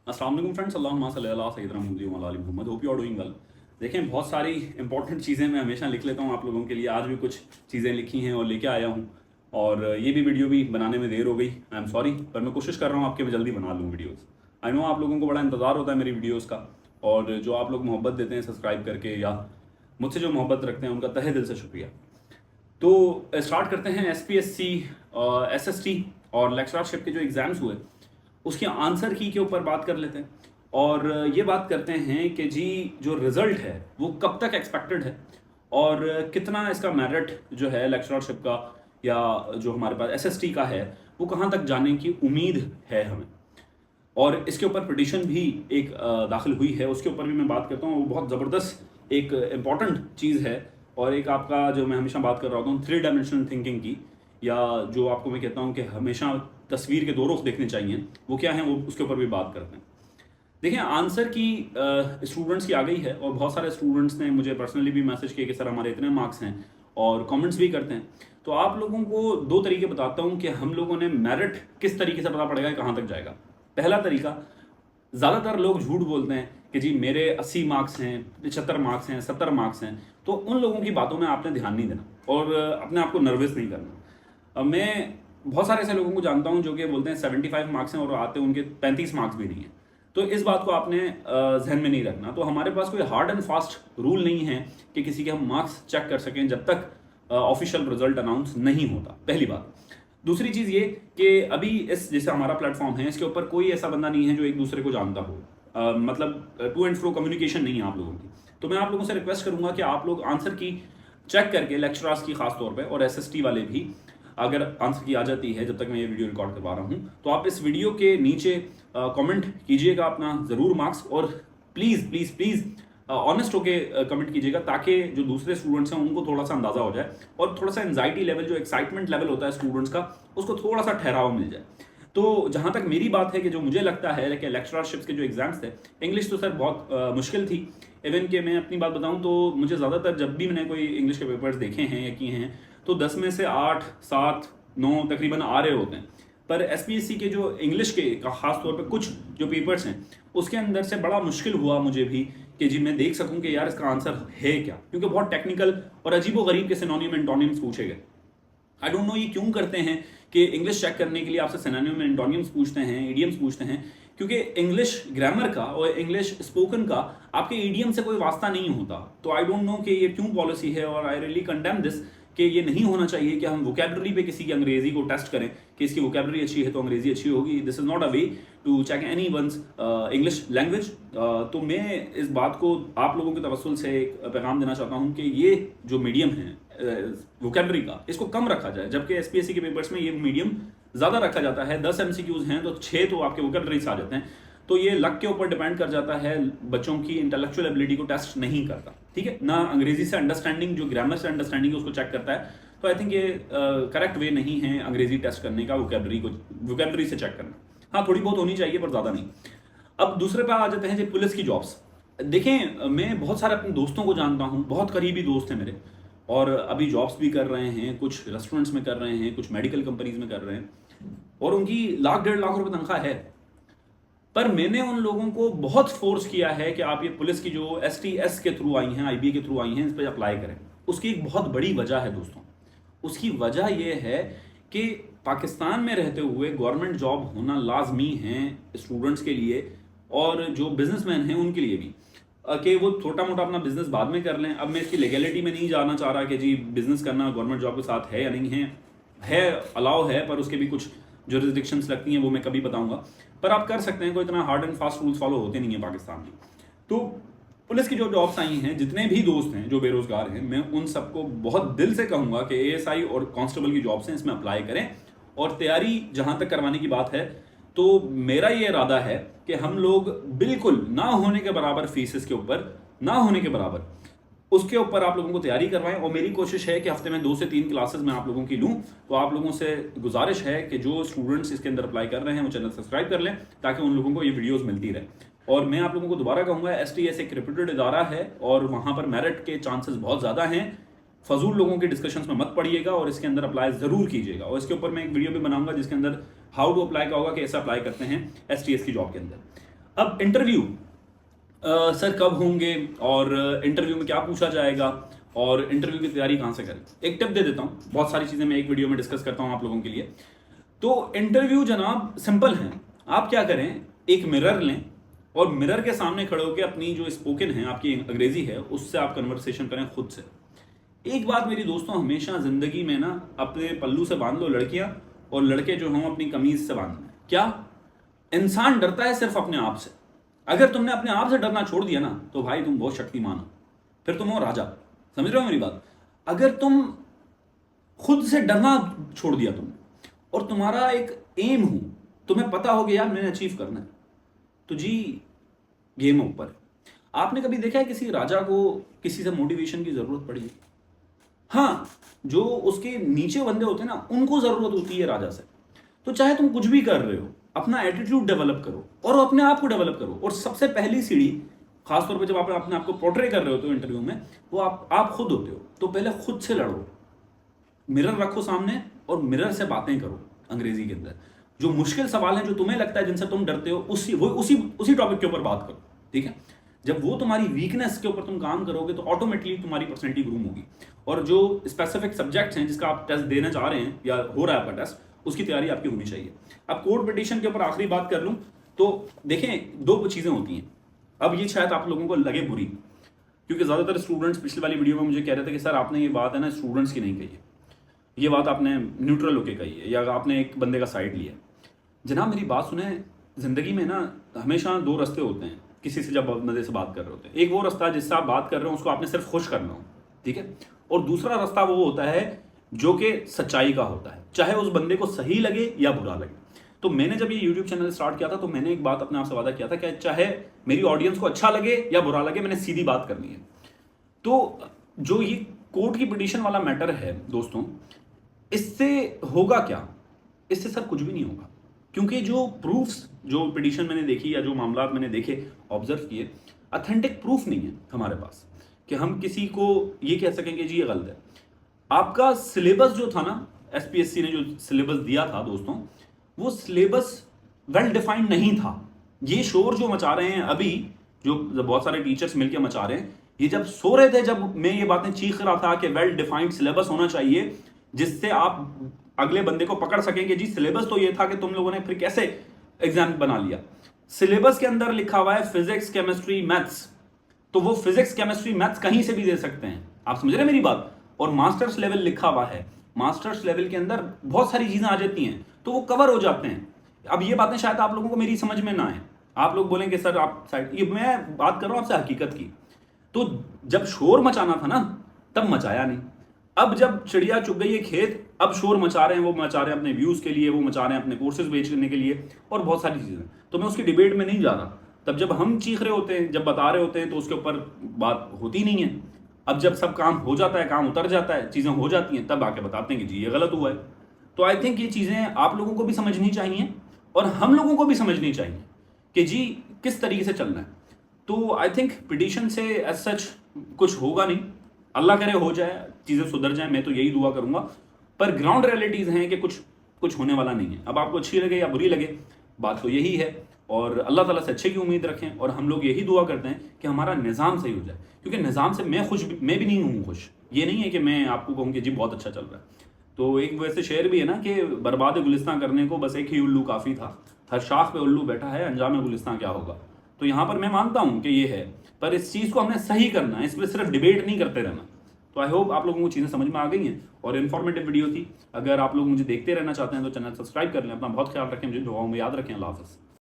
अस्सलाम वालेकुम फ्रेंड्स, अल्लाहुम्मा सल्ली अला सय्यिदिना Muhammad. Hope you are doing well. देखें, बहुत सारी इंपॉर्टेंट चीज़ें मैं हमेशा लिख लेता हूँ आप लोगों के लिए। आज भी कुछ चीज़ें लिखी हैं और लेके आया हूँ, और ये भी वीडियो भी बनाने में देर हो गई। आई एम सॉरी, पर मैं कोशिश कर रहा हूँ आपके मैं जल्दी बना लूँ वीडियोज़। आई नो आप लोगों को बड़ा इंतज़ार होता है मेरी वीडियोज़ का, और जो आप लोग मोहब्बत देते हैं सब्सक्राइब करके या मुझसे जो मोहब्बत रखते हैं उनका तहे दिल से शुक्रिया। तो स्टार्ट करते हैं। SPSC, SST और लेक्चरशिप के जो एग्ज़ाम्स हुए उसके आंसर की के ऊपर बात कर लेते हैं, और ये बात करते हैं कि जी जो रिज़ल्ट है वो कब तक एक्सपेक्टेड है, और कितना इसका मेरिट जो है लेक्चरशिप का या जो हमारे पास SST का है वो कहाँ तक जाने की उम्मीद है हमें। और इसके ऊपर पिटिशन भी एक दाखिल हुई है, उसके ऊपर भी मैं बात करता हूँ। वो बहुत ज़बरदस्त एक इम्पॉर्टेंट चीज़ है, और एक आपका जो मैं हमेशा बात कर रहा होता हूँ 3 डायमेंशनल थिंकिंग की, या जो आपको मैं कहता हूँ कि हमेशा तस्वीर के 2 रुख देखने चाहिए, वो क्या है वो उसके ऊपर भी बात करते हैं। देखिए, आंसर की स्टूडेंट्स की आ गई है, और बहुत सारे स्टूडेंट्स ने मुझे पर्सनली भी मैसेज किए कि सर हमारे इतने मार्क्स हैं, और कमेंट्स भी करते हैं। तो आप लोगों को 2 तरीके बताता हूँ कि हम लोगों ने मेरिट किस तरीके से पता पड़ेगा कहाँ तक जाएगा। पहला तरीका, ज़्यादातर लोग झूठ बोलते हैं कि जी मेरे 80 मार्क्स हैं, 75 मार्क्स हैं, 70 मार्क्स हैं। तो उन लोगों की बातों में आपने ध्यान नहीं देना, और अपने आप को नर्वस नहीं करना। मैं बहुत सारे ऐसे लोगों को जानता हूं जो कि बोलते हैं 75 मार्क्स हैं और आते उनके 35 मार्क्स भी नहीं है। तो इस बात को आपने जहन में नहीं रखना। तो हमारे पास कोई हार्ड एंड फास्ट रूल नहीं है कि किसी के हम मार्क्स चेक कर सकें जब तक ऑफिशियल रिजल्ट अनाउंस नहीं होता, पहली बात। दूसरी चीज़ ये कि अभी इस जैसे हमारा प्लेटफॉर्म है, इसके ऊपर कोई ऐसा बंदा नहीं है जो एक दूसरे को जानता हो। मतलब टू एंड फ्रो कम्युनिकेशन नहीं है आप लोगों की। तो मैं आप लोगों से रिक्वेस्ट करूंगा कि आप लोग आंसर की चेक करके, लेक्चरर्स की खास तौर पे और SST वाले भी, अगर आंसर की आ जाती है जब तक मैं ये वीडियो रिकॉर्ड करवा रहा हूँ, तो आप इस वीडियो के नीचे कमेंट कीजिएगा अपना ज़रूर मार्क्स, और प्लीज़ प्लीज़ प्लीज़ ऑनेस्ट होके कमेंट कीजिएगा, ताकि जो दूसरे स्टूडेंट्स हैं उनको थोड़ा सा अंदाजा हो जाए, और थोड़ा सा एंजाइटी लेवल, जो एक्साइटमेंट लेवल होता है स्टूडेंट्स का, उसको थोड़ा सा ठहराव मिल जाए। तो जहाँ तक मेरी बात है कि जो मुझे लगता है कि लेक्चरशिप्स के जो एग्जाम्स थे, इंग्लिश तो सर बहुत मुश्किल थी। इवन कि मैं अपनी बात बताऊँ तो मुझे ज़्यादातर जब भी मैंने कोई इंग्लिश के पेपर्स देखे हैं या किए हैं, तो 10 में से 8, 7, 9 तकरीबन आ रहे होते हैं। पर SPSC के जो इंग्लिश के खास तौर पे कुछ जो पेपर्स हैं, उसके अंदर से बड़ा मुश्किल हुआ मुझे भी कि जी मैं देख सकूं कि यार इसका आंसर है क्या, क्योंकि बहुत टेक्निकल और अजीबोगरीब के सिनोनिम एंटोनिम्स पूछे गए। आई डोंट नो ये क्यों करते हैं कि इंग्लिश चेक करने के लिए आपसे सिनोनिम एंटोनिम्स पूछते हैं, इडियम्स पूछते हैं, क्योंकि इंग्लिश ग्रामर का और इंग्लिश स्पोकन का आपके इडियम से कोई वास्ता नहीं होता। तो आई डोंट नो कि ये क्यों पॉलिसी है, और आई रियली कंडेम दिस कि ये नहीं होना चाहिए कि हम वोकैबलरी पे किसी की अंग्रेजी को टेस्ट करें कि इसकी वोकैबलरी अच्छी है तो अंग्रेजी अच्छी होगी। This is not a way to check anyone's English language. तो मैं इस बात को आप लोगों के तवस्सुल से एक पैगाम देना चाहता हूँ कि ये जो मीडियम है वोकैबलरी का, इसको कम रखा जाए, जबकि SPSC के पेपर्स में ये मीडियम ज़्यादा रखा जाता है। 10 MCQs हैं तो 6 तो आपके वोकैबलरी से आ जाते हैं। तो ये लक के ऊपर डिपेंड कर जाता है, बच्चों की इंटेलेक्चुअल एबिलिटी को टेस्ट नहीं करता, ठीक है ना। अंग्रेजी से अंडरस्टैंडिंग, जो ग्रामर से अंडरस्टैंडिंग है उसको चेक करता है। तो आई थिंक ये करेक्ट वे नहीं है अंग्रेजी टेस्ट करने का, वोकैबलरी से चेक करना। हाँ, थोड़ी बहुत होनी चाहिए पर ज़्यादा नहीं। अब दूसरे पर आ जाते हैं जी पुलिस की जॉब्स। देखें, मैं बहुत सारे अपने दोस्तों को जानता हूँ, बहुत करीबी दोस्त हैं मेरे, और अभी जॉब्स भी कर रहे हैं, कुछ रेस्टोरेंट्स में कर रहे हैं, कुछ मेडिकल कंपनीज में कर रहे हैं, और उनकी लाख 1.5 लाख रुपए तनख्वाह है। पर मैंने उन लोगों को बहुत फोर्स किया है कि आप ये पुलिस की जो STS के थ्रू आई हैं, IBA के थ्रू आई हैं, इस पर अप्लाई करें। उसकी एक बहुत बड़ी वजह है दोस्तों। उसकी वजह यह है कि पाकिस्तान में रहते हुए गवर्नमेंट जॉब होना लाजमी है स्टूडेंट्स के लिए, और जो बिजनेसमैन हैं उनके लिए भी, कि वो छोटा मोटा अपना बिजनेस बाद में कर लें। अब मैं इसकी लीगैलिटी में नहीं जाना चाह रहा कि जी बिजनेस करना गवर्नमेंट जॉब के साथ है या नहीं है अलाउ है, पर उसके भी कुछ जो रिस्ट्रिक्शंस लगती हैं वो मैं कभी बताऊंगा। पर आप कर सकते हैं, कोई इतना hard and fast rules follow होते नहीं है पाकिस्तान में। तो पुलिस की जो जॉब्स आई हैं, जितने भी दोस्त हैं जो बेरोजगार हैं, मैं उन सबको बहुत दिल से कहूंगा कि ASI और कांस्टेबल की जॉब्स हैं, इसमें अप्लाई करें। और तैयारी जहां तक करवाने की बात है, तो मेरा ये इरादा है कि हम लोग बिल्कुल ना होने के बराबर फीसेस के ऊपर, ना होने के बराबर उसके ऊपर आप लोगों को तैयारी करवाएं। और मेरी कोशिश है कि हफ्ते में 2 से 3 क्लासेस मैं आप लोगों की लूं। तो आप लोगों से गुजारिश है कि जो स्टूडेंट्स इसके अंदर अप्लाई कर रहे हैं वो चैनल सब्सक्राइब कर लें, ताकि उन लोगों को ये वीडियोस मिलती रहे। और मैं आप लोगों को दोबारा कहूंगा, STS एक रेप्यूटेड इदारा है, और वहां पर मेरिट के चांसेस बहुत ज़्यादा हैं। फजूल लोगों के डिस्कशंस में मत पड़िएगा, और इसके अंदर अप्लाई ज़रूर कीजिएगा। और इसके ऊपर मैं एक वीडियो भी बनाऊंगा जिसके अंदर हाउ टू अप्लाई का होगा कि ऐसा अप्लाई करते हैं STS की जॉब के अंदर। अब इंटरव्यू सर कब होंगे और इंटरव्यू में क्या पूछा जाएगा और इंटरव्यू की तैयारी कहाँ से करें, एक टिप दे देता हूँ। बहुत सारी चीज़ें मैं एक वीडियो में डिस्कस करता हूँ आप लोगों के लिए। तो इंटरव्यू जनाब सिंपल है। आप क्या करें, एक मिरर लें और मिरर के सामने खड़े होकर अपनी जो स्पोकन है, आपकी अंग्रेजी है, उससे आप कन्वर्सेशन करें खुद से। एक बात मेरी दोस्तों, हमेशा जिंदगी में ना अपने पल्लू से बांध लो लड़कियां, और लड़के जो हों अपनी कमीज से बांधना। क्या इंसान डरता है सिर्फ अपने आप से। अगर तुमने अपने आप से डरना छोड़ दिया ना तो भाई तुम बहुत शक्तिमान हो, फिर तुम हो राजा। समझ रहे हो मेरी बात? अगर तुम खुद से डरना छोड़ दिया तुमने और तुम्हारा एक एम हो, तुम्हें पता हो कि यार मैंने अचीव करना है, तो जी गेम ऊपर है। आपने कभी देखा है किसी राजा को किसी से मोटिवेशन की जरूरत पड़ी? हाँ, जो उसके नीचे बंदे होते हैं ना उनको जरूरत होती है राजा से। तो चाहे तुम कुछ भी कर रहे हो, अपना एटीट्यूड डेवलप करो और अपने आप को डेवलप करो। और सबसे पहली सीढ़ी, खासतौर पे जब आप अपने आप को पोर्ट्रे कर रहे होते हो इंटरव्यू में, वो आप खुद होते हो। तो पहले खुद से लड़ो, मिरर रखो सामने और मिरर से बातें करो अंग्रेजी के अंदर। जो मुश्किल सवाल है, जो तुम्हें लगता है जिनसे तुम डरते हो, उसी टॉपिक के ऊपर बात करो, ठीक है? जब वो तुम्हारी वीकनेस के ऊपर तुम काम करोगे तो ऑटोमेटिकली तुम्हारी पर्सनैलिटी ग्रूम होगी। और जो स्पेसिफिक सब्जेक्ट्स हैं जिसका आप टेस्ट देना चाह रहे हैं या हो रहा है आपका टेस्ट, उसकी तैयारी आपकी होनी चाहिए। अब कोर्ट पिटीशन के ऊपर आखिरी बात कर लूं तो देखें, दो चीजें होती हैं। अब ये शायद आप लोगों को लगे बुरी, क्योंकि ज्यादातर स्टूडेंट्स पिछली वाली वीडियो में मुझे कह रहे थे कि सर आपने ये बात है ना स्टूडेंट्स की नहीं कही है, ये बात आपने न्यूट्रल होके कही है, या आपने एक बंदे का साइड लिया। जनाब मेरी बात सुने, जिंदगी में ना हमेशा दो रास्ते होते हैं किसी से जब मजे से बात कर रहे होते हैं। एक वो रास्ता जिससे आप बात कर रहे हो उसको आपने सिर्फ खुश करना हो, ठीक है? और दूसरा रास्ता वो होता है जो कि सच्चाई का होता है, चाहे उस बंदे को सही लगे या बुरा लगे। तो मैंने जब ये यूट्यूब चैनल स्टार्ट किया था तो मैंने एक बात अपने आप से वादा किया था कि चाहे मेरी ऑडियंस को अच्छा लगे या बुरा लगे, मैंने सीधी बात करनी है। तो जो ये कोर्ट की पिटीशन वाला मैटर है दोस्तों, इससे होगा क्या? इससे सर कुछ भी नहीं होगा, क्योंकि जो प्रूफ्स, जो पिटीशन मैंने देखी या जो मामला मैंने देखे, ऑब्जर्व किए, ऑथेंटिक प्रूफ नहीं है हमारे पास कि हम किसी को ये कह सकेंगे जी ये गलत है। आपका सिलेबस जो था ना, एसपीएससी ने जो सिलेबस दिया था दोस्तों, वो सिलेबस वेल डिफाइंड नहीं था। ये शोर जो मचा रहे हैं अभी, जो बहुत सारे टीचर्स मिलकर मचा रहे हैं, ये जब सो रहे थे, जब मैं ये बातें चीख रहा था कि वेल डिफाइंड सिलेबस होना चाहिए जिससे आप अगले बंदे को पकड़ सकेंगे। जी सिलेबस तो ये था कि तुम लोगों ने फिर कैसे एग्जाम बना लिया। सिलेबस के अंदर लिखा हुआ है फिजिक्स, केमिस्ट्री, मैथ्स, तो वो फिजिक्स, केमिस्ट्री, मैथ्स कहीं से भी दे सकते हैं। आप समझ रहे हैं मेरी बात? और मास्टर्स लेवल लिखा हुआ है, मास्टर्स लेवल के अंदर बहुत सारी चीजें आ जाती हैं तो वो कवर हो जाते हैं। अब ये बातें शायद आप लोगों को मेरी समझ में ना आए, आप लोग बोलेंगे सर आप साइड, ये मैं बात कर रहा हूं आपसे हकीकत की। तो जब शोर मचाना था ना तब मचाया नहीं। अब जब चिड़िया चुग गई है खेत, अब शोर मचा रहे हैं, वो मचा रहे हैं अपने व्यूज के लिए, वो मचा रहे हैं अपने कोर्सेज बेचने के लिए और बहुत सारी चीजें। तो मैं उसकी डिबेट में नहीं जा रहा। तब जब हम चीख रहे होते हैं, जब बता रहे होते हैं, तो उसके ऊपर बात होती नहीं है। अब जब सब काम हो जाता है, काम उतर जाता है, चीजें हो जाती हैं, तब आके बताते हैं कि जी ये गलत हुआ है। तो आई थिंक ये चीजें आप लोगों को भी समझनी चाहिए और हम लोगों को भी समझनी चाहिए कि जी किस तरीके से चलना है। तो आई थिंक पिटीशन से एज सच कुछ होगा नहीं, अल्लाह करे हो जाए, चीजें सुधर जाए, मैं तो यही दुआ करूंगा। पर ग्राउंड रियलिटीज हैं कि कुछ होने वाला नहीं है। अब आपको अच्छी लगे या बुरी लगे, बात तो यही है। और अल्लाह ताला से अच्छे की उम्मीद रखें और हम लोग यही दुआ करते हैं कि हमारा निज़ाम सही हो जाए, क्योंकि निज़ाम से मैं भी नहीं हूँ खुश। ये नहीं है कि मैं आपको कहूँ कि जी बहुत अच्छा चल रहा है। तो एक वैसे शेर भी है ना कि बर्बाद गुलिस्तां करने को बस एक ही उल्लू काफ़ी था, हर शाख पे उल्लू बैठा है, अंजाम गुलिस्तां क्या होगा। तो यहाँ पर मैं मानता हूँ कि ये है, पर इस चीज़ को हमने सही करना है, इस पर सिर्फ डिबेट नहीं करते रहना। तो आई होप आप लोगों को चीज़ें समझ में आ गई हैं और इन्फॉर्मेटिव वीडियो थी। अगर आप लोग मुझे देखते रहना चाहते हैं तो चैनल सब्सक्राइब कर लें। अपना बहुत ख्याल रखें, मुझे दुआओं में याद रखें। अल्लाह हाफ़िज़।